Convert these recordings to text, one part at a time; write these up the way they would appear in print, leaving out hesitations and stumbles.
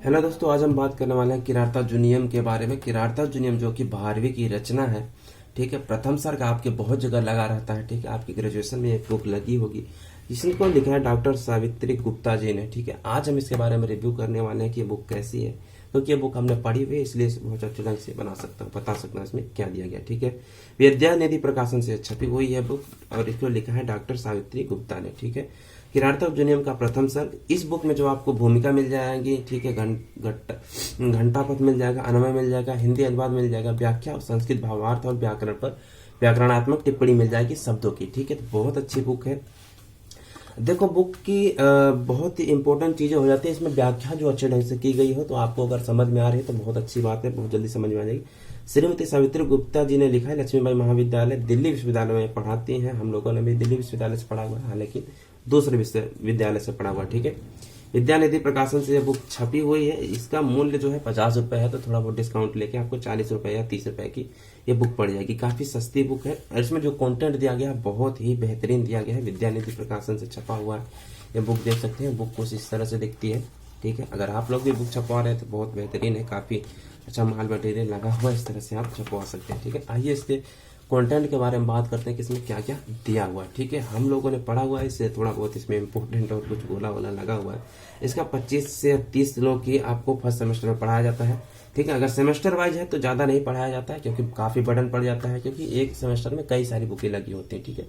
Hello दोस्तों, आज हम बात करने वाले हैं किरातार्जुनीयम के बारे में। किरातार्जुनीयम जो कि 12वीं की रचना है, ठीक है। प्रथम सर्ग आपके बहुत जगह लगा रहता है, ठीक है। आपकी ग्रेजुएशन में एक बुक लगी होगी, जिसको लिखा है डॉक्टर सावित्री गुप्ता जी ने, ठीक है। आज हम इसके बारे में रिव्यू करने वाले हैं कि ये बुक कैसी है, क्योंकि ये बुक हमने पढ़ी हुई है, इसलिए बहुत अच्छे ढंग से बता सकता हूँ इसमें क्या दिया गया, ठीक है। विद्या निधि प्रकाशन से छपी हुई है बुक और इसको लिखा है डॉक्टर सावित्री गुप्ता ने, ठीक है। किरातार्जुनीयम का प्रथम सर्ग। इस बुक में जो आपको भूमिका मिल जाएगी, ठीक है, घंटापथ मिल जाएगा, अन्वय मिल जाएगा, हिंदी अनुवाद मिल जाएगा, व्याख्या और संस्कृत भावार्थ और व्याकरण पर व्याकरणात्मक टिप्पणी मिल जाएगी शब्दों की, ठीक है। तो बहुत अच्छी बुक है। देखो, बुक की बहुत ही इंपॉर्टेंट चीजें हो जाती है इसमें। व्याख्या जो अच्छे ढंग से की गई हो तो आपको अगर समझ में आ रही है तो बहुत अच्छी बात है, बहुत जल्दी समझ में आ जाएगी। श्रीमती सावित्री गुप्ता जी ने लिखा है, लक्ष्मीबाई महाविद्यालय दिल्ली विश्वविद्यालय में पढ़ाती हैं। हम लोगों ने भी दिल्ली विश्वविद्यालय से पढ़ा हुआ है, हालांकि दूसरे विश्वविद्यालय से पढ़ा हुआ, ठीक है। विद्यानिधि प्रकाशन से यह बुक छपी हुई है। इसका मूल्य जो है 50 रुपए है, तो थोड़ा बहुत डिस्काउंट लेके आपको 40 रुपए या 30 रुपए की ये बुक पड़ जाएगी। काफी सस्ती बुक है और इसमें जो कंटेंट दिया गया है बहुत ही बेहतरीन दिया गया है। विद्यानिधि प्रकाशन से छपा हुआ है, ये बुक देख सकते हैं। बुक कुछ इस तरह से दिखती है, ठीक है। अगर आप लोग भी बुक छपवा रहे हैं तो बहुत बेहतरीन है, काफी अच्छा माल मटेरियल लगा हुआ है, इस तरह से आप छपवा सकते हैं, ठीक है। आइए इसके कंटेंट के बारे में बात करते हैं कि इसमें क्या क्या दिया हुआ है, ठीक है। हम लोगों ने पढ़ा हुआ है, इससे थोड़ा बहुत इसमें इम्पोर्टेंट और कुछ गोला वोला लगा हुआ है। इसका 25 से 30 लोग की आपको फर्स्ट सेमेस्टर में पढ़ाया जाता है, ठीक है। अगर सेमेस्टर वाइज है तो ज्यादा नहीं पढ़ाया जाता है, क्योंकि काफी बर्डन पड़ जाता है, क्योंकि एक सेमेस्टर में कई सारी बुकें लगी होती है, ठीक है।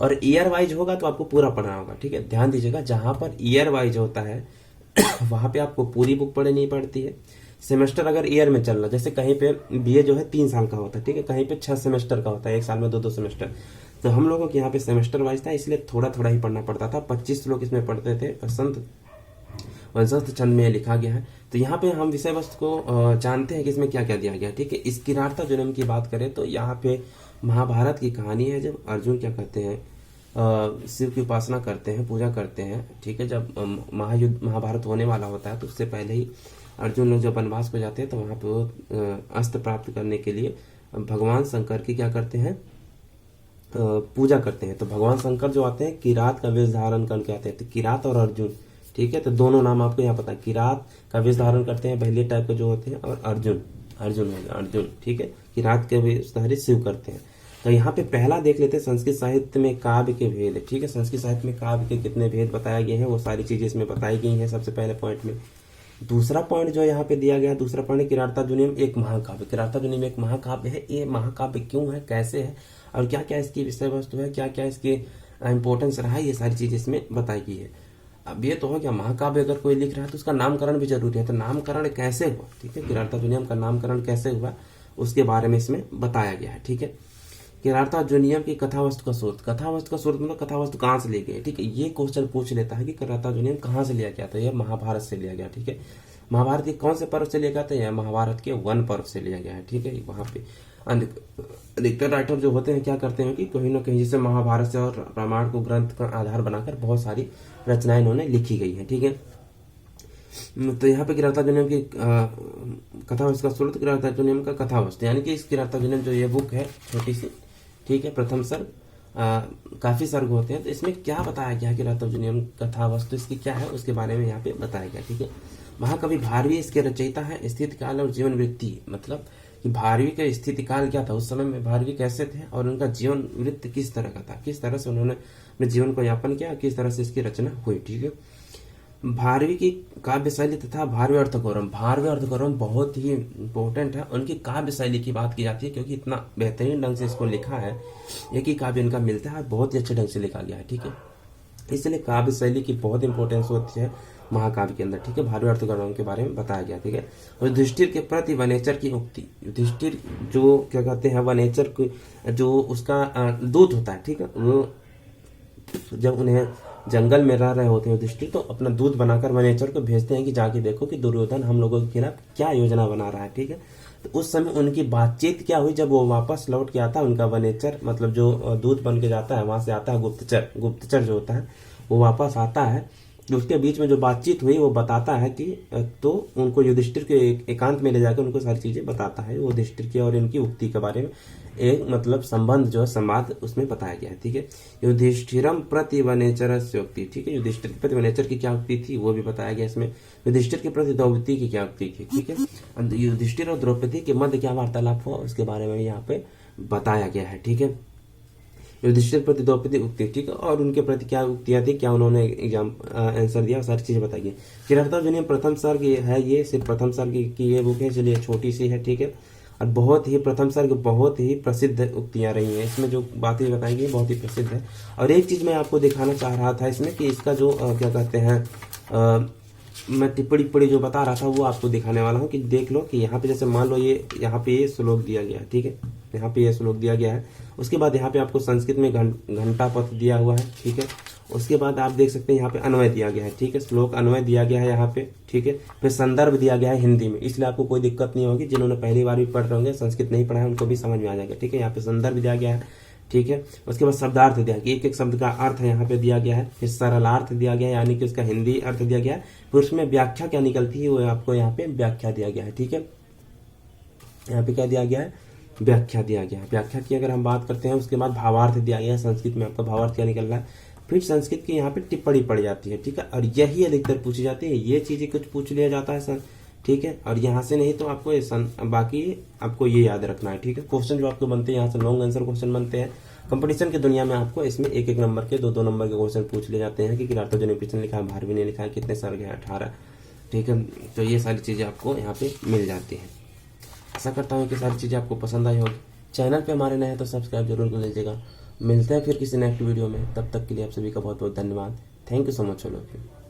और ईयर वाइज होगा तो आपको पूरा पढ़ना होगा, ठीक है। ध्यान दीजिएगा, जहां पर ईयर वाइज होता है वहां पे आपको पूरी बुक पढ़नी पड़ती है। सेमेस्टर अगर ईयर में चल रहा, जैसे कहीं पे बीए जो है 3 साल का होता है, ठीक है, कहीं पे 6 सेमेस्टर का होता है, एक साल में 2-2 सेमेस्टर। तो हम लोगों के यहाँ पे सेमेस्टर वाइज था, इसलिए थोड़ा थोड़ा ही पढ़ना पड़ता था। 25 लोग इसमें पढ़ते थे। संत वंशस्थ छंद में लिखा गया है। तो यहाँ पे हम विषय वस्तु को जानते हैं कि इसमें क्या क्या दिया गया है, ठीक है। इस किरातार्जुनीयम की बात करें तो यहाँ पे महाभारत की कहानी है। जब अर्जुन क्या कहते हैं, शिव की उपासना करते हैं, पूजा करते हैं, ठीक है। जब महायुद्ध महाभारत होने वाला होता है तो उससे पहले ही अर्जुन लोग जब वनवास को जाते हैं तो वहां पे वो अस्त्र प्राप्त करने के लिए भगवान शंकर की क्या करते हैं, पूजा करते हैं। तो भगवान शंकर जो आते हैं किरात का वेश धारण करके आते हैं। तो किरात और अर्जुन, ठीक है, तो दोनों नाम आपको यहाँ पता है। किरात का वेश धारण करते हैं बहली टाइप के जो होते हैं, और अर्जुन अर्जुन हो गया अर्जुन, ठीक है। किरात के वेशधारी शिव करते हैं। तो यहाँ पे पहला देख लेते हैं संस्कृत साहित्य में काव्य के भेद, ठीक है। संस्कृत साहित्य में काव्य के कितने भेद बताए गए हैं, वो सारी चीजें इसमें बताई गई हैं सबसे पहले पॉइंट में। दूसरा पॉइंट जो यहाँ पे दिया गया, दूसरा पॉइंट, किरातार्जुनीयम एक महाकाव्य। किरातार्जुनीयम एक महाकाव्य है। ये महाकाव्य क्यों है, कैसे है, और क्या क्या इसकी विषय वस्तु है, क्या क्या इसकी इंपोर्टेंस रहा है, ये सारी चीज इसमें बताई गई है। अब ये तो हो गया महाकाव्य। अगर कोई लिख रहा है तो उसका नामकरण भी जरूरी है। तो नामकरण कैसे हुआ, ठीक है, किरातार्जुनीयम का नामकरण कैसे हुआ उसके बारे में इसमें बताया गया है, ठीक है। किरातार्जुनीयम की कथा वस्तु का स्रोत। कथा वस्तु का स्रोत मतलब कथा वस्तु कहाँ से ली गई, ठीक है। ये क्वेश्चन पूछ लेता है कि किरातार्जुनीयम कहाँ से लिया गया, तो यह महाभारत से लिया गया, ठीक है। महाभारत के कौन से पर्व से लिया गया था, यह महाभारत के वन पर्व से लिया गया है, ठीक है। वहां पे अधिकतर राइटर जो होते हैं क्या करते हैं कि कहीं ना कहीं जैसे महाभारत से और रामायण को ग्रंथ का आधार बनाकर बहुत सारी रचनाएं इन्होंने लिखी गई है, ठीक है। तो यहाँ पे किरातार्जुनीयम की कथा वस्तु का स्रोत, किरातार्जुनीयम का कथा वस्तु, यानी कि इस किरातार्जुनीयम जो ये बुक है छोटी सी, ठीक है, प्रथम सर्ग, काफी सर्ग होते हैं। तो इसमें क्या बताया गया है, किरातार्जुनीयम कथा वस्तु इसकी क्या है उसके बारे में यहाँ पे बताया गया, ठीक है। महाकवि भारवी इसके रचयिता है। स्थिति काल और जीवन वृत्ति, मतलब कि भारवी का स्थिति काल क्या था, उस समय में भारवी कैसे थे और उनका जीवन वृत्त किस तरह का था, किस तरह से उन्होंने अपने जीवन को यापन किया, किस तरह से इसकी रचना हुई, ठीक है। भारवी की काव्य शैली तथा भारवी अर्थगौरव। भारवी अर्थगौरव बहुत ही इंपॉर्टेंट है। उनकी काव्य शैली की बात की जाती है, क्योंकि इतना बेहतरीन ढंग से इसको लिखा है। एक ही काव्य इनका मिलता है, बहुत ही अच्छे ढंग से लिखा गया है, ठीक है। इसलिए काव्य शैली की बहुत इंपॉर्टेंस होती है महाकाव्य के अंदर, ठीक है। भारवी अर्थगौरव के बारे में बताया गया, ठीक है। और युधिष्ठिर के प्रति वनेचर की उक्ति। युधिष्ठिर जो क्या कहते हैं, वनेचर जो उसका दूत होता है, ठीक है, वो जब उन्हें जंगल में रह रहे होते हैं युधिष्ठिर, तो अपना दूध बनाकर वनेचर को भेजते हैं कि जाके देखो कि दुर्योधन हम लोगों के खिलाफ क्या योजना बना रहा है, ठीक है। तो उस समय उनकी बातचीत क्या हुई, जब वो वापस लौट के आता है, उनका वनेचर मतलब जो दूध बन के जाता है वहां से आता है गुप्तचर, गुप्तचर जो होता है वो वापस आता है जो उसके बीच में जो बातचीत हुई वो बताता है कि तो उनको युधिष्ठिर के एकांत में ले जाकर उनको सारी चीजें बताता है, वो युधिष्ठिर की और इनकी उक्ति के बारे में एक मतलब संबंध जो है संवाद उसमें बताया गया है। ठीक है, युधिष्ठिरम प्रति वनेचर से उक्ति, ठीक है, युधिष्ठिर के प्रति वनेचर की क्या उक्ति थी वो भी बताया गया इसमें, युधिष्ठिर के प्रति द्रौपदी की क्या उक्ति थी। ठीक है, युधिष्ठिर और द्रौपदी के मध्य क्या वार्तालाप हुआ उसके बारे में यहाँ पे बताया गया है। ठीक है, युधिष्ठिर प्रति द्रौपदी उक्ति, ठीक है, और उनके प्रति क्या उक्तियां थी, क्या उन्होंने एग्जाम आंसर दिया, सारी चीजें बताई गई। किरातार्जुनीयम प्रथम सर्ग है, ये सिर्फ प्रथम सर्ग की ये बुक है, इसलिए छोटी सी है। ठीक है, और बहुत ही प्रथम सर्ग बहुत ही प्रसिद्ध उक्तियां रही हैं, इसमें जो बातें बताई गई बहुत ही प्रसिद्ध है। और एक चीज मैं आपको दिखाना चाह रहा था इसमें कि इसका जो क्या कहते हैं मैं टिप्पणी जो बता रहा था वो आपको दिखाने वाला हूँ कि देख लो कि यहाँ पे जैसे मान लो ये यहाँ पे ये श्लोक दिया गया है। ठीक है, यहाँ पे ये श्लोक दिया गया है, उसके बाद यहाँ पे आपको संस्कृत में घंटा पथ दिया हुआ है। ठीक है, उसके बाद आप देख सकते हैं यहाँ पे अन्वय दिया गया है। ठीक है, श्लोक अन्वय दिया गया है यहाँ पे। ठीक है, फिर संदर्भ दिया गया है हिंदी में, इसलिए आपको कोई दिक्कत नहीं होगी। जिन्होंने पहली बार भी पढ़ रहे होंगे, संस्कृत नहीं पढ़ा है, उनको भी समझ में आ जाएगा। ठीक है, यहाँ पे संदर्भ दिया गया है। ठीक है, उसके बाद शब्दार्थ दिया गया, एक एक शब्द का अर्थ यहाँ पे दिया गया है। फिर सरलार्थ दिया गया है, यानी कि उसका हिंदी अर्थ दिया गया है। फिर उसमें व्याख्या क्या निकलती है वो आपको यहाँ पे व्याख्या दिया गया है। ठीक है, यहाँ पे क्या दिया गया है, व्याख्या दिया गया है। व्याख्या की अगर हम बात करते हैं उसके बाद भावार्थ दिया गया है, संस्कृत में आपका भावार्थ क्या निकल रहा है। फिर संस्कृत की यहाँ पे टिप्पणी पड़ जाती है। ठीक है, और यही अधिकतर पूछी जाती है, ये चीजें कुछ पूछ लिया जाता है सर। ठीक है, और यहाँ से नहीं तो आपको बाकी आपको ये याद रखना है। ठीक है, क्वेश्चन जो आपको बनते हैं यहाँ से लॉन्ग आंसर क्वेश्चन बनते हैं। कंपटीशन की दुनिया में आपको इसमें एक एक नंबर के 2-2 नंबर के क्वेश्चन पूछ ले जाते हैं कि किरातार्जुनीय प्रश्न लिखा है, भारवी ने लिखा है, कितने सर्ग है, 18। ठीक है, तो ये सारी चीजें आपको यहाँ पे मिल जाती है। आशा करता हूँ कि सारी चीजें आपको पसंद आई होगी। चैनल पे हमारे नए हैं तो सब्सक्राइब जरूर कर लीजिएगा। मिलते हैं फिर किसी नेक्स्ट वीडियो में, तब तक के लिए आप सभी का बहुत बहुत धन्यवाद। Thank you so much all of you.